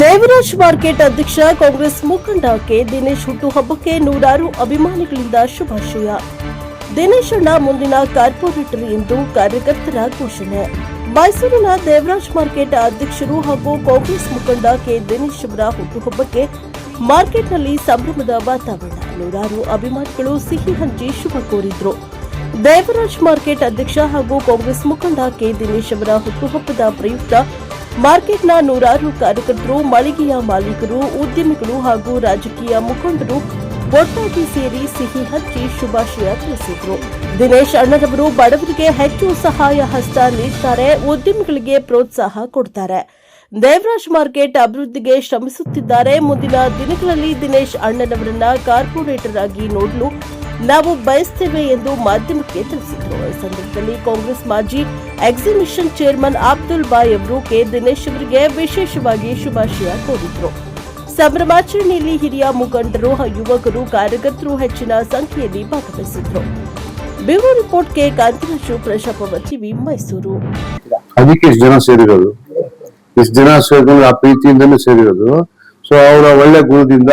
Devaraj market ಅಧ್ಯಕ್ಷ ಕಾಂಗ್ರೆಸ್ ಮುಖಂಡ K Dinesh ಹುಟ್ಟುಹಬ್ಬಕ್ಕೆ ನೂರಾರು ಅಭಿಮಾನಿಗಳಿಂದ ಶುಭಾಶಯ. ದಿನೇಶ್ ಅಣ್ಣ ಮುಂದಿನ ಕಾರ್ಪೊರೇಟರ್ ಎಂದು ಕಾರ್ಯಕರ್ತರ ಘೋಷಣೆ. ಮೈಸೂರಿನ ದೇವರಾಜ್ ಮಾರ್ಕೆಟ್ ಅಧ್ಯಕ್ಷರು ಹಾಗೂ ಕಾಂಗ್ರೆಸ್ ಮುಖಂಡ ಕೆ ದಿನೇಶ್ ಅವರ ಹುಟ್ಟುಹಬ್ಬಕ್ಕೆ ಮಾರ್ಕೆಟ್ನಲ್ಲಿ ಸಂಭ್ರಮದ ವಾತಾವರಣ. ನೂರಾರು ಅಭಿಮಾನಿಗಳು ಸಿಹಿ ಹಂಚಿ ಶುಭ ಕೋರಿದ್ರು. ದೇವರಾಜ್ ಮಾರ್ಕೆಟ್ ಅಧ್ಯಕ್ಷ ಹಾಗೂ ಕಾಂಗ್ರೆಸ್ ಮುಖಂಡ ಕೆ ದಿನೇಶ್ ಅವರ ಹುಟ್ಟುಹಬ್ಬದ ಪ್ರಯುಕ್ತ ಮಾರ್ಕೆಟ್ನ ನೂರಾರು ಕಾರ್ಯಕರ್ತರು, ಮಳಿಗೆಯ ಮಾಲೀಕರು, ಉದ್ಯಮಿಗಳು ಹಾಗೂ ರಾಜಕೀಯ ಮುಖಂಡರು ಒಟ್ಟಾಗಿ ಸೇರಿ ಸಿಹಿ ಹಂಚಿ ಶುಭಾಶಯ ತಿಳಿಸಿದರು. ದಿನೇಶ್ ಅಣ್ಣನವರು ಬಡವರಿಗೆ ಹೆಚ್ಚು ಸಹಾಯ ಹಸ್ತ ನೀಡುತ್ತಾರೆ, ಉದ್ಯಮಿಗಳಿಗೆ ಪ್ರೋತ್ಸಾಹ ಕೊಡ್ತಾರೆ. ದೇವರಾಜ್ ಮಾರ್ಕೆಟ್ ಅಭಿವೃದ್ಧಿಗೆ ಶ್ರಮಿಸುತ್ತಿದ್ದಾರೆ. ಮುಂದಿನ ದಿನಗಳಲ್ಲಿ ದಿನೇಶ್ ಅಣ್ಣನವರನ್ನ ಕಾರ್ಪೊರೇಟರ್ ಆಗಿ ನೋಡಲು ನಾವು ಬಯಸುತ್ತೇವೆ ಎಂದು ಮಾಧ್ಯಮಕ್ಕೆ ತಿಳಿಸಿದರು. ಈ ಸಂದರ್ಭದಲ್ಲಿ ಕಾಂಗ್ರೆಸ್ ಮಾಜಿ ಎಕ್ಸಿಬಿಷನ್ ಚೇರ್ಮನ್ ಅಬ್ದುಲ್ ಬಾಯ್ ಅವರು ಕೆ ದಿನೇಶ್ ಅವರಿಗೆ ವಿಶೇಷವಾಗಿ ಶುಭಾಶಯ ಕೋರಿದರು. ಸಂಭ್ರಮಾಚರಣೆಯಲ್ಲಿ ಹಿರಿಯ ಮುಖಂಡರು, ಯುವಕರು, ಕಾರ್ಯಕರ್ತರು ಹೆಚ್ಚಿನ ಸಂಖ್ಯೆಯಲ್ಲಿ ಭಾಗವಹಿಸಿದ್ರು. Bureau report K Kantharaju, Prajaprabha TV, Mysuru. ಅದಕ್ಕೆ ಇಷ್ಟು ಜನ ಸೇರಿರೋದು, ಇಷ್ಟು ಜನ ಸೇರಿಕೊಂಡು ಆ ಪ್ರೀತಿಯಿಂದಲೇ ಸೇರಿರೋದು. ಸೊ ಅವರ ಒಳ್ಳೆ ಗುಣದಿಂದ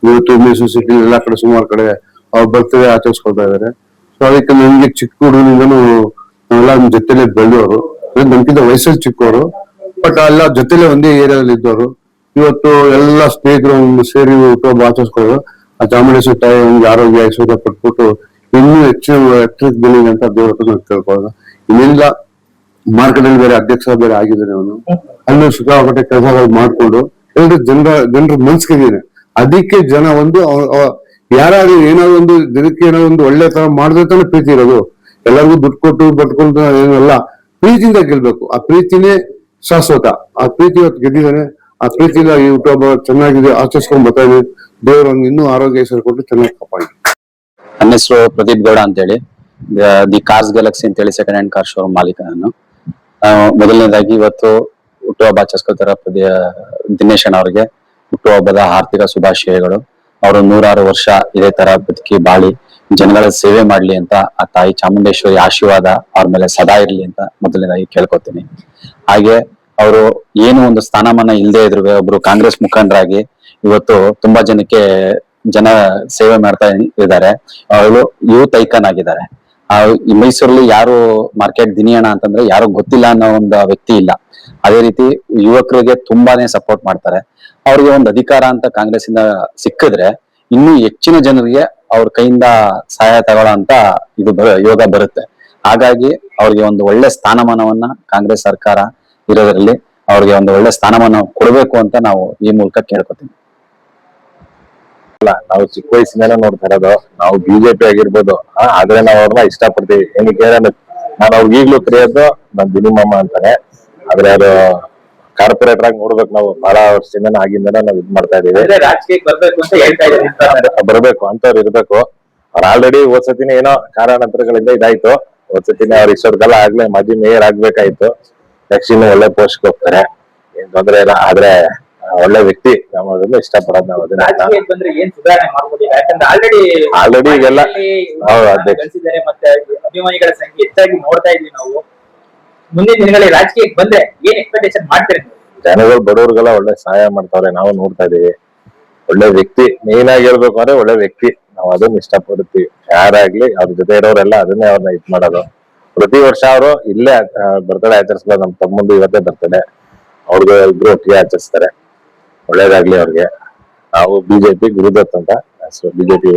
ಇವತ್ತು ಮೈಸೂರು ಸಿಟಿ ಎಲ್ಲಾ ಕಡೆ ಸುಮಾರು ಕಡೆ ಅವ್ರ ಬರ್ತಡೇ ಆಚರಿಸ್ಕೊಳ್ತಾ ಇದಾರೆ. ಸೊ ಅದಕ್ಕೆ ನಮ್ಗೆ ಚಿಕ್ಕ ಹುಡುಗನಿಂದನೂ ನಾವೆಲ್ಲ ಜೊತೆಲೆ ಬೆಳೆದವರು, ನಮ್ಗಿಂತ ವಯಸ್ಸಲ್ಲಿ ಚಿಕ್ಕವರು, ಬಟ್ ಎಲ್ಲ ಜೊತೆಲೆ ಒಂದೇ ಏರಿಯಾದಲ್ಲಿ ಇದ್ದವರು. ಇವತ್ತು ಎಲ್ಲ ಸ್ನೇಹಿತರು ಸೇರಿ ಹುಟ್ಟುಹಬ್ಬ ಆಚರಿಸ್ಕೊಳ್ಳೋದು. ಆ ಚಾಮುಂಡೇಶ್ವರಿ ತಾಯಿ ನಮ್ಗೆ ಆರೋಗ್ಯ ಐಶ್ವರ್ಯ ಪಟ್ಬಿಟ್ಟು ಇನ್ನೂ ಹೆಚ್ಚು ಬೆಳಿ ಅಂತ ದೇವರ ಹತ್ರ ಕೇಳ್ಕೊಳ್ಳೋದು. ಇನ್ನೆಲ್ಲ ಮಾರ್ಕೆಟ್ ಅಲ್ಲಿ ಬೇರೆ ಅಧ್ಯಕ್ಷ ಬೇರೆ ಆಗಿದ್ದಾನೆ ಅವನು. ಅಲ್ಲೂ ಸಿಕ್ಕಾಪಟ್ಟೆ ಕೆಲಸಗಳು ಮಾಡ್ಕೊಂಡು ಜನರ ಮನ್ಸ್ಕಿದ್ದೀನಿ. ಅದಕ್ಕೆ ಜನ ಒಂದು ಯಾರಾದ್ರೂ ಏನಾದ್ರು ಒಂದು ದಿನಕ್ಕೆ ಏನಾದ್ರು ಒಂದು ಒಳ್ಳೆ ತರ ಮಾಡಿದ್ರೆ ತಾನೇ ಪ್ರೀತಿ ಇರೋದು. ಎಲ್ಲರಿಗೂ ದುಡ್ಡು ಕೊಟ್ಟು ಬಟ್ಕೊಂಡು ಏನಲ್ಲ, ಪ್ರೀತಿಯಿಂದ ಗೆಲ್ಬೇಕು. ಆ ಪ್ರೀತಿನೇ ಶಾಶ್ವತ. ಆ ಪ್ರೀತಿ ಇವತ್ತು ಗೆದ್ದಿದ್ದಾನೆ. ಆ ಪ್ರೀತಿಯಿಂದ ಈ ಹುಟ್ಟುಹಬ್ಬ ಚೆನ್ನಾಗಿದೆ ಆಚರಿಸ್ಕೊಂಡ್ ಬರ್ತಾ ಇದೆ. ದೇವರು ಇನ್ನೂ ಆರೋಗ್ಯ ಹೆಸರು ಕೊಟ್ಟು ಚೆನ್ನಾಗಿ ಕಾಪಾಡಿ. ನನ್ನ ಹೆಸರು ಪ್ರದೀಪ್ ಗೌಡ ಅಂತೇಳಿ, ದಿ ಕಾರ್ಸ್ ಗ್ಯಾಲಕ್ಸಿ ಅಂತೇಳಿ ಸೆಕೆಂಡ್ ಹ್ಯಾಂಡ್ ಕಾರ್ ಶೋರೂಮ್ ಮಾಲೀಕ ನಾನು. ಮೊದಲನೇದಾಗಿ ಇವತ್ತು ಹುಟ್ಟುಹಬ್ಬ ಆಚರಿಸ್ಕೊಳ್ತಾರ ದಿನೇಶ್ ಅಣ್ಣ ಅವರಿಗೆ ಹುಟ್ಟುಹಬ್ಬದ ಆರ್ಥಿಕ ಶುಭಾಶಯಗಳು. ಅವರು 106 ವರ್ಷ ಇದೇ ತರ ಬದುಕಿ ಬಾಳಿ ಜನಗಳ ಸೇವೆ ಮಾಡ್ಲಿ ಅಂತ ಆ ತಾಯಿ ಚಾಮುಂಡೇಶ್ವರಿ ಆಶೀರ್ವಾದ ಅವ್ರ ಮೇಲೆ ಸದಾ ಇರ್ಲಿ ಅಂತ ಮೊದಲನೇದಾಗಿ ಕೇಳ್ಕೊತೀನಿ. ಹಾಗೆ ಅವರು ಏನು ಒಂದು ಸ್ಥಾನಮಾನ ಇಲ್ಲದೆ ಇದ್ರು ಒಬ್ರು ಕಾಂಗ್ರೆಸ್ ಮುಖಂಡರಾಗಿ ಇವತ್ತು ತುಂಬಾ ಜನಕ್ಕೆ ಸೇವೆ ಮಾಡ್ತಾ ಇದ್ದಾರೆ. ಅವರು ಯೂತ್ ಐಕಾನ್ ಆಗಿದ್ದಾರೆ. ಈ ಮೈಸೂರಲ್ಲಿ ಯಾರು ಮಾರ್ಕೆಟ್ ದಿನಿಯಣ್ಣ ಅಂತಂದ್ರೆ ಯಾರು ಗೊತ್ತಿಲ್ಲ ಅನ್ನೋ ಒಂದು ವ್ಯಕ್ತಿ ಇಲ್ಲ. ಅದೇ ರೀತಿ ಯುವಕರಿಗೆ ತುಂಬಾನೇ ಸಪೋರ್ಟ್ ಮಾಡ್ತಾರೆ. ಅವ್ರಿಗೆ ಒಂದು ಅಧಿಕಾರ ಅಂತ ಕಾಂಗ್ರೆಸ್ ಇಂದ ಸಿಕ್ಕಿದ್ರೆ ಇನ್ನೂ ಹೆಚ್ಚಿನ ಜನರಿಗೆ ಅವ್ರ ಕೈಯಿಂದ ಸಹಾಯ ತಗೊಳ್ಳೋ ಅಂತ ಇದು ಯೋಗ ಬರುತ್ತೆ. ಹಾಗಾಗಿ ಅವ್ರಿಗೆ ಒಂದು ಒಳ್ಳೆ ಸ್ಥಾನಮಾನವನ್ನ ಕಾಂಗ್ರೆಸ್ ಸರ್ಕಾರ ಇರೋದ್ರಲ್ಲಿ ಅವ್ರಿಗೆ ಒಂದು ಒಳ್ಳೆ ಸ್ಥಾನಮಾನ ಕೊಡಬೇಕು ಅಂತ ನಾವು ಈ ಮೂಲಕ ಕೇಳ್ಕೊತೀವಿ. ನಾವು ಚಿಕ್ಕ ವಯಸ್ಸಿನ ನೋಡ್ತಾ ಇರೋದು, ನಾವು ಬಿಜೆಪಿ ಆಗಿರ್ಬೋದು, ಆದ್ರೆ ನಾವು ಅವ್ರನ್ನ ಇಷ್ಟ ಪಡ್ತೀವಿ. ಏನಕ್ಕೆ ನಾನು ಅವ್ರಿಗೆ ಈಗ್ಲೂ ಕರೆಯೋದು ನಮ್ ದಿನಿಮಮ್ಮ ಅಂತಾನೆ. ಆದ್ರೆ ಅದು ಕಾರ್ಪೊರೇಟರ್ ಆಗಿ ನೋಡ್ಬೇಕು. ನಾವು ಬಹಳ ವರ್ಷದಿಂದ ಆಗಿಂದ ನಾವು ಇದ್ ಮಾಡ್ತಾ ಇದೀವಿ. ಬರ್ಬೇಕು ಅಂತವ್ರು ಇರ್ಬೇಕು. ಅವ್ರು ಆಲ್ರೆಡಿ ಹೋದ್ಸತಿನ ಏನೋ ಕಾರಣಾಂತರಗಳಿಂದ ಇದಾಯ್ತು. ಹೋದ್ಸತಿನ ಅವ್ರ ಇಷ್ಟೊಂದಲ್ಲ ಆಗ್ಲೇ ಮಾಜಿ ಮೇಯರ್ ಆಗ್ಬೇಕಾಯ್ತು. ನೆಕ್ಸ್ಟ್ ಇನ್ನು ಒಳ್ಳೆ ಪೋಸ್ಟ್ ಹೋಗ್ತಾರೆ, ಏನ್ ತೊಂದ್ರೆ ಇಲ್ಲ. ಆದ್ರೆ ಒಳ್ಳೆ ವ್ಯಕ್ತಿ, ನಾವು ಅದನ್ನ ಇಷ್ಟ ಪಡೋದು. ನಾವು ಅದನ್ನ ಆಲ್ರೆಡಿ ಈಗೆಲ್ಲ ಅಭಿಮಾನಿಗಳ ಸಂಖ್ಯೆ ಹೆಚ್ಚಾಗಿ ನೋಡ್ತಾ ಇದ್ವಿ ನಾವು. ಮುಂದಿನ ದಿನಗಳಲ್ಲಿ ರಾಜಕೀಯಕ್ಕೆ ಬಂದ್ರೆ ಏನ್ ಎಕ್ಸ್ಪೆಕ್ಟೇಷನ್ ಮಾಡ್ತೀರಿ? ಜನಗಳು ಬಡವ್ರಿಗೆಲ್ಲ ಒಳ್ಳೆ ಸಹಾಯ ಮಾಡ್ತಾವ್ರೆ, ನಾವು ನೋಡ್ತಾ ಇದೀವಿ. ಒಳ್ಳೆ ವ್ಯಕ್ತಿ, ಮೇನ್ ಆಗಿ ಹೇಳ್ಬೇಕು ಅಂದ್ರೆ ಒಳ್ಳೆ ವ್ಯಕ್ತಿ. ನಾವು ಅದನ್ನ ಇಷ್ಟ ಪಡ್ತೀವಿ. ಯಾರಾಗ್ಲಿ ಅವ್ರ ಜೊತೆ ಇರೋರೆಲ್ಲ ಅದನ್ನೇ ಅವ್ರನ್ನ ಇದ್ ಮಾಡೋದು. ಪ್ರತಿ ವರ್ಷ ಅವರು ಇಲ್ಲೇ ಬರ್ತಡೇ ಆಚರಿಸ್ಬೋದು. ನಮ್ ತಮ್ಮಂದು ಇವತ್ತೇ ಬರ್ತಡೇ, ಅವ್ರಿಗೆ ಇಬ್ರು ಒಟ್ಟಿಗೆ ಆಚರಿಸ್ತಾರೆ. ಒಳ್ಳೇದಾಗ್ಲಿ ಅವ್ರಿಗೆ. ನಾವು ಬಿಜೆಪಿ ಗುರುದತ್ ಅಂತ ಬಿಜೆಪಿ